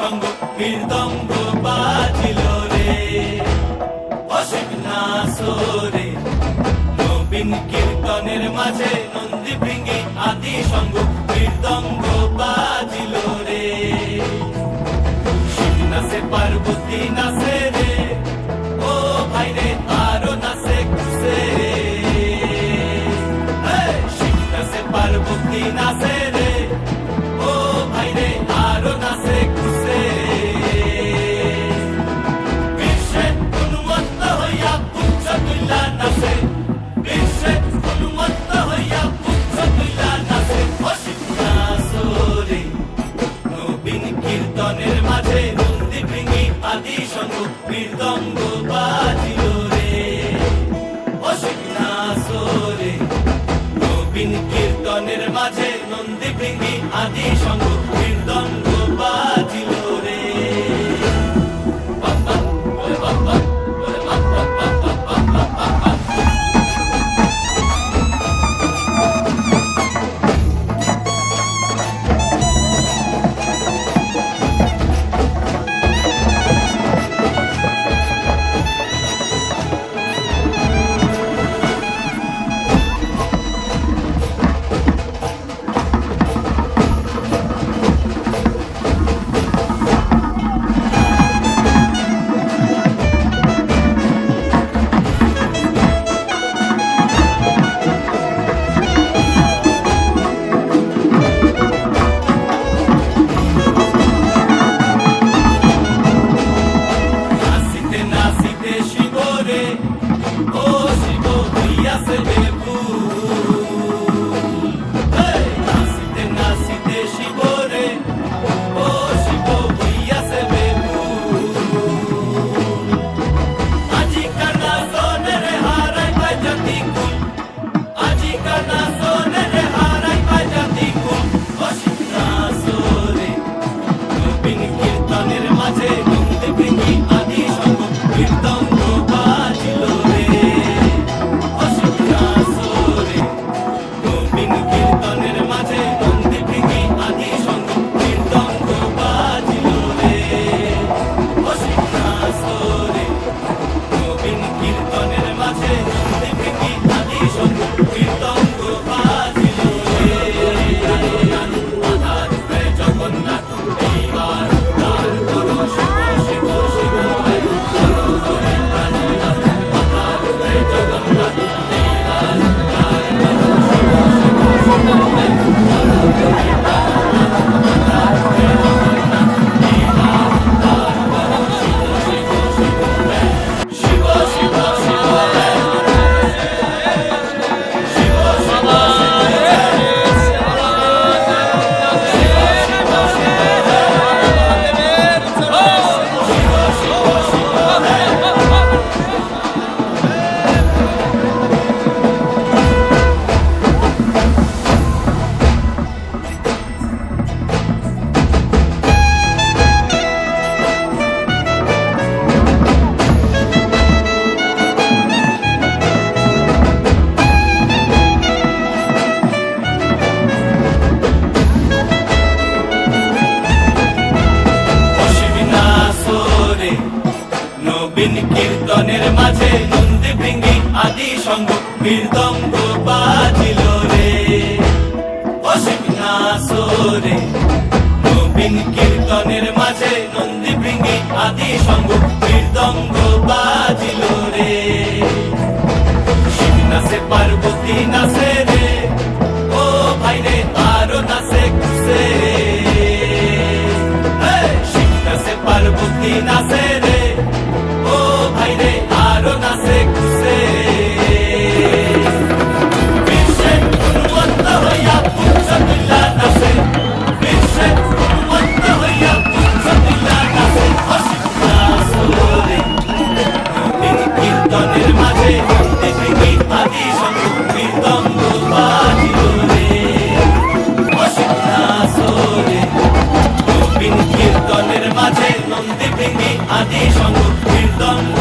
সঙ্গ মৃদঙ্গ বাজিল রে। অসীম নাসরে নবীন কীর্তনের মাঝে নন্দী ভৃঙ্গি আদি সঙ্গ মৃদঙ্গ বাজিল রে। শিব নাচে পার্বতী নাচে রে, ও ভাই রে আরো নাচে খুশে রে। শিব নাচে পার্বতী নাচে রে, ও ভাই রে আরো নাচে খুশে। বিশ্বে উন্মত্ত হইয়া পুচ্ছ তুইলা নাচে, বিশ্বে উন্মত্ত হইয়া পুচ্ছ তুইলা নাচে। অসীম নাচরে নবীন কীর্তনের মাঝে নন্দী ভৃঙ্গি আদি সঙ্গ মৃদঙ্গ বাজিল রে। অসীম নাচরে নবীন কীর্তনের মাঝে নন্দী ভৃঙ্গি আদি সঙ্গ মৃদঙ্গ বাজিল রে। বাপ্পা ওরে বাপ্পা ওরে বাপ্পা বাপ্পা বাপ্পা বাপ্পা। নাচিতে নাচিতে শিব রে, ও শিব হইয়াছে বেভুল। নাচিতে নাচিতে শিব রে, ও শিব হইয়াছে বেভুল। আজিকার নাচনের হারাই পায় জাতি কুল, আজিকার নাচনের হারাই পায় জাতি কুল। অসীম নাচরে নবীন কীর্তনের মাঝে নন্দী ভৃঙ্গি আদি সঙ্গ মৃদঙ্গ বাজিল রে। অসীম নাচরে নবীন কীর্তনের মাঝে নন্দী ভৃঙ্গি আদি সঙ্গ মৃদঙ্গ বাজিল রে। অসীম নাচরে নবীন কীর্তনের মাঝে নন্দী ভৃঙ্গি আদি সঙ্গ মৃদঙ্গ বাজিল রে। আধার হয়ে জগন্নাথ এইবার তার করো শিব শিব শিব হয়ে করো হরে প্রাণনাথ। আধার হয়ে জগন্নাথ এইবার তার করো শিব শিব শিব হয়ে করো হরে প্রাণনাথ। আধার হয়ে জগন্নাথ এইবার তার করো শিব শিব শিব হয়ে শিব শিব শিব হয়ে শিব শিব অসীম নাচরে নবীন কীর্তনের মাঝে নন্দী ভৃঙ্গি আদি সঙ্গ মৃদঙ্গ বাজিল রে। অসীম নাচরে নবীন কীর্তনের মাঝে নন্দী ভৃঙ্গি আদি সঙ্গ মৃদঙ্গ বাজিল রে। শিব নাচে পার্বতী নাচে রে, ও ভাই রে আরো নাচে খুশে রে। শিব নাচে পার্বতী নাচে রে, ও ভাই রে আরো নাচে খুশে। বিশ্বে উন্মত্ত হইয়া পুচ্ছ তুইলা নাচে, বিশ্বে উন্মত্ত হইয়া পুচ্ছ তুইলা নাচে। অসীম নাচরে নবীন কীর্তনের মাঝে নন্দী ভৃঙ্গি আদি সঙ্গ মৃদঙ্গ বাজিল রে। অসীম নাচরে নবীন কীর্তনের মাঝে নন্দী ভৃঙ্গি আদি সঙ্গ মৃদঙ্গ